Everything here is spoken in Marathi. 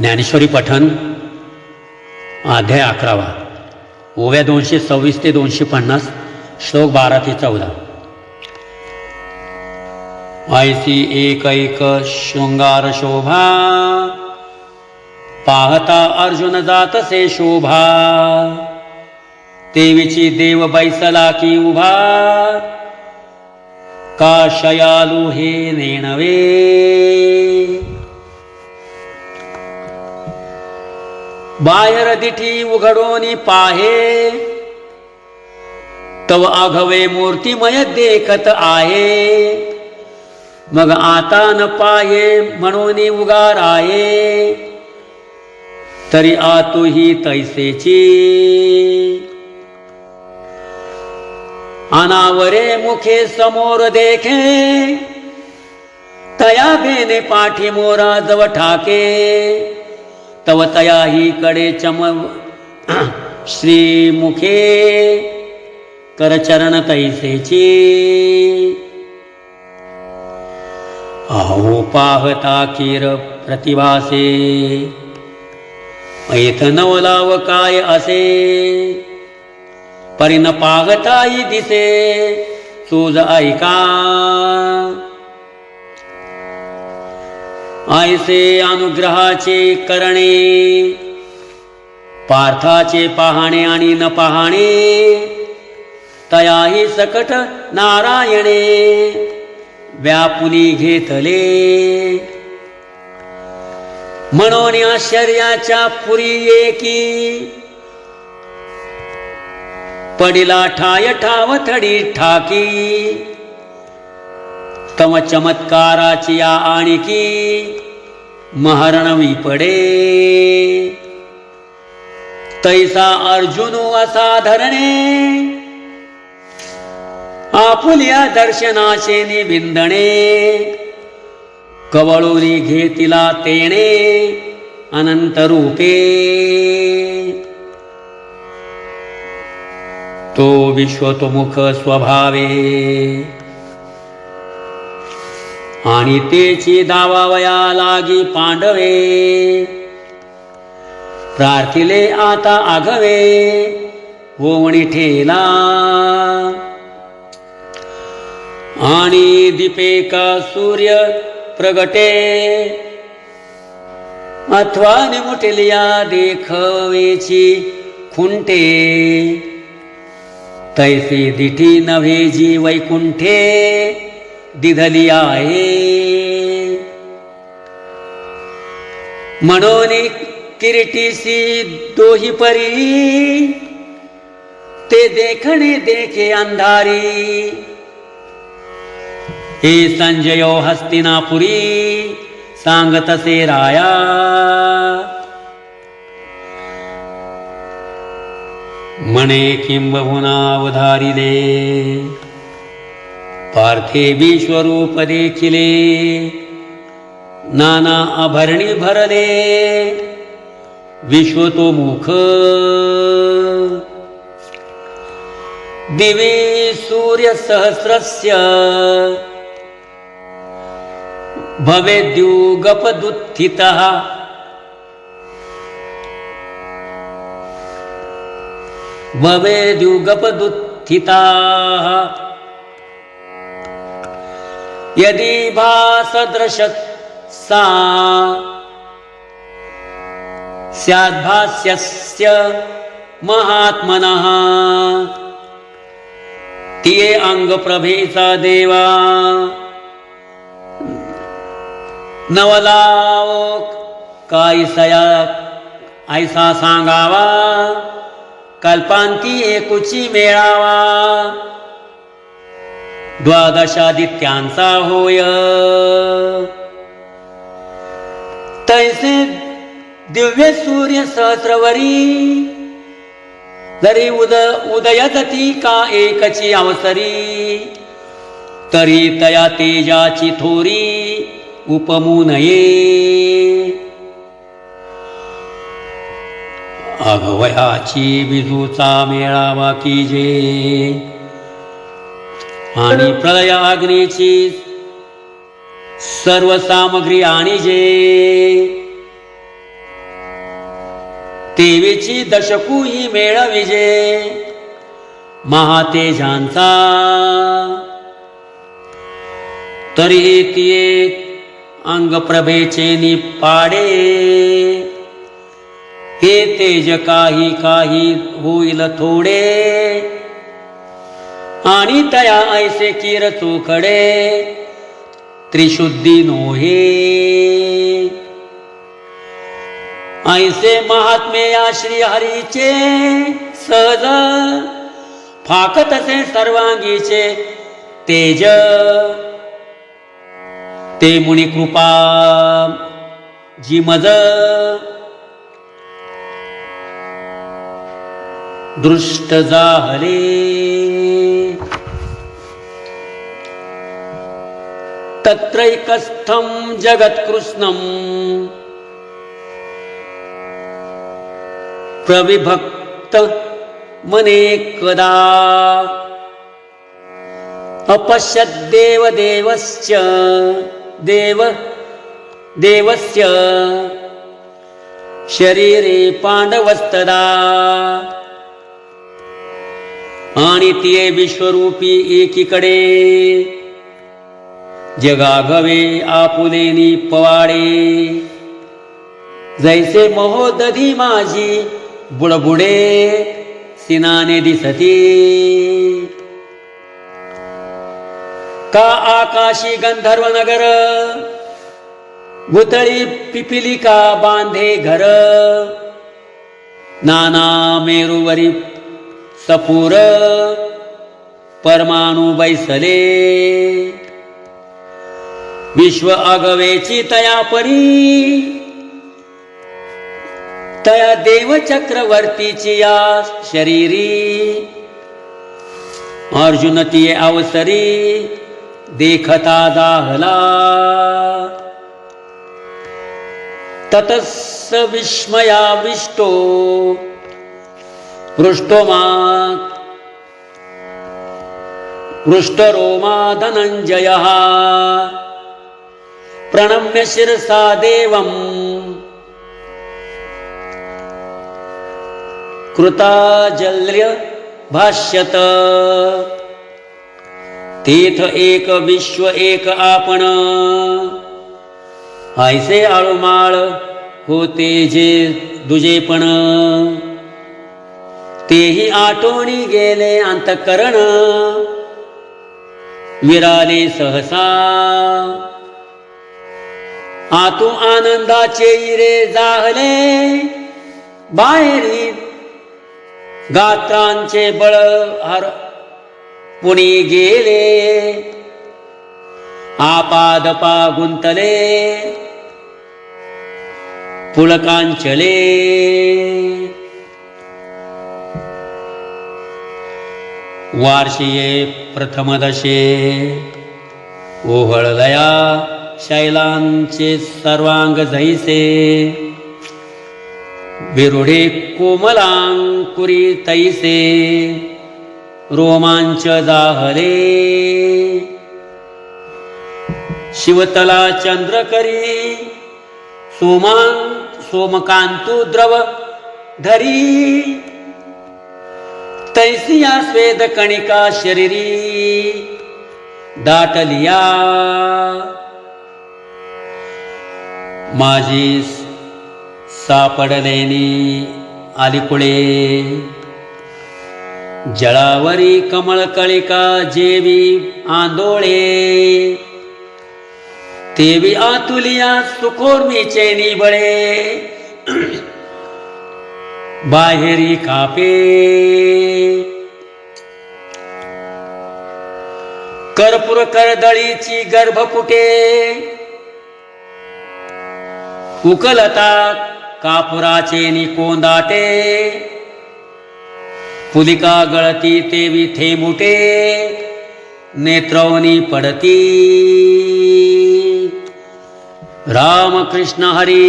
ज्ञानेश्वरी पठण अध्याय 11 ओव्या 226 ते 250 श्लोक 12 ते 14. ऐसी एक शृंगार शोभा पाहता अर्जुन जातसे शोभा तेवीची देव बैसला की उभा का शयालू हे नेणवे. बाहेर दिठी उघडोनी पाहे तव आघवे मूर्तिमय देखत आहे. मग आता न पाये म्हणून उगार आहे तरी आतु ही तैसेची. अनावरे मुखे समोर देखे तया भेने पाठी मोरा जव ठाके. तव तया ही कडे चम श्री मुखे करचरण तैसेची. अहो पाहता कीर प्रतिभासे ऐथ नवलाव काय असे. परिन पाहताही दिसे सूज ऐका. ऐसे अनुग्रहाचे करणे पार्थाचे पाहणे आणि न पाहणे तयाही सकट नारायणे व्यापुनी घेतले. म्हणून आश्चर्याच्या पुरी एकी पडिला ठाय ठाव थडी ठाकी. तम चमत्काराची या आणखी महरणवी पडे. तैसा अर्जुनो असाधरणे आपुल्या दर्शनाचे निबिंदणे. कवळूनी घेतिला तेणे अनंत रूपे. तो विश्वतोमुख स्वभावे आणि तेची दावावया लागी पांडवे. प्रार्थिले आता आघवे होवणी ठेला. आणि दीपेका सूर्य प्रगटे अथवा निमुटलिया देखवेची खुंटे. तैसे दिठी नव्हे जी वैकुंठे दिधली आहे. म्हणून किरीटीसी दोही परी ते देखणे देखे अंधारी. हे संजयो हस्तिनापुरी सांगतसे राया. म्हणे किंबहुना अवधारिले पार्थे विश्वरूप देखिले. नाना आभरणी भरले विश्वतोमुख. दिवे सूर्य सहस्रस्य भवेद्युगपदुत्थितः. भवेद्युगपदुत्थिताः यदि भासदृश सा स्याद्भास्यस्य महात्मनः. तिये अंग प्रभेचा देवा नवलाव कायसया ऐसा सांगावा. कल्पांती एकुची मेळावा द्वादशादित्यांचा होय. तैसे दिव्य सूर्य सहस्रवरी जरी उदयगती का एकची अवसरी. तरी तया तेजाची थोरी उपमू नये. अघवयाची विजूचा मेळावा कीजे आणि प्रलयाग्नीची सर्व सामग्री आणिजे तेवीची दशकू ही मेळविजे महातेजांचा तरी तिये अंगप्रभेचे निपाडे हे तेज काही काही होईल थोडे आणि तया ऐसे कीर चोखडे त्रिशुद्धी नोहे ऐसे महात्मे या श्री हरीचे सहज फाकत असे सर्वांगीचे तेज ते मुनी कृपा जी मज दृष्ट जाहले तत्रैकस्थं जगत्कृष्णं प्रविभक्त मनेकदा अपश्यद्देव देवस्य देवस्य शरीरे पांडवस्तदा आणि तिये विश्वरूपी एकीकडे जगागवे आपुलेनी पवाडे जैसे महोदधी माझी बुडबुडे सिनाने दिसती का आकाशी गंधर्व नगर भुतळी पिपिलिका बांधे घर नाना मेरुवरी सपूर परमाणु बैसले विश्व अगवेची तया परी तया देव चक्रवर्तीची या शरीरी अर्जुन तिये अवसरी देखता जाहला ततस्स विस्मयाविष्टो पृष्ठरोमा धनंजयः प्रणम्य शिरसा देवं कृताजल्य भाष्यत तीर्थ एक विश्व एक आपण ऐसे आळुमाळ होते जे दुजेपण तेही आटोणी गेले अंतःकरण विराले सहसा आतू आनंदाचे इरे जाहले बाहेरी गात्रांचे बळ हर पुणी गेले आपादपा गुंतले पुलकांचले वार्षिये प्रथमदशे ओहळलया शैलांचे सर्वांग जैसे विरुढे कोमलांकुरी तैसे रोमांच जाहले शिवतला चंद्रकरी सोमकांतु द्रव धरी तैसिया स्वेद कणिका शरीरी दाटलिया माझी सापडलेनी आलिकुळे जळावरी कमळकळिका जेवी आंदोळे तेवी आतुलिया सुखोर्मीचे निबळे बाहेरी कापे कर्पूर करदळीची गर्भपुटे उकलता कापुराचे निकोंदाटे पुलिका गळती तेवी थेमुटे नेत्रवनी पडती रामकृष्ण हरी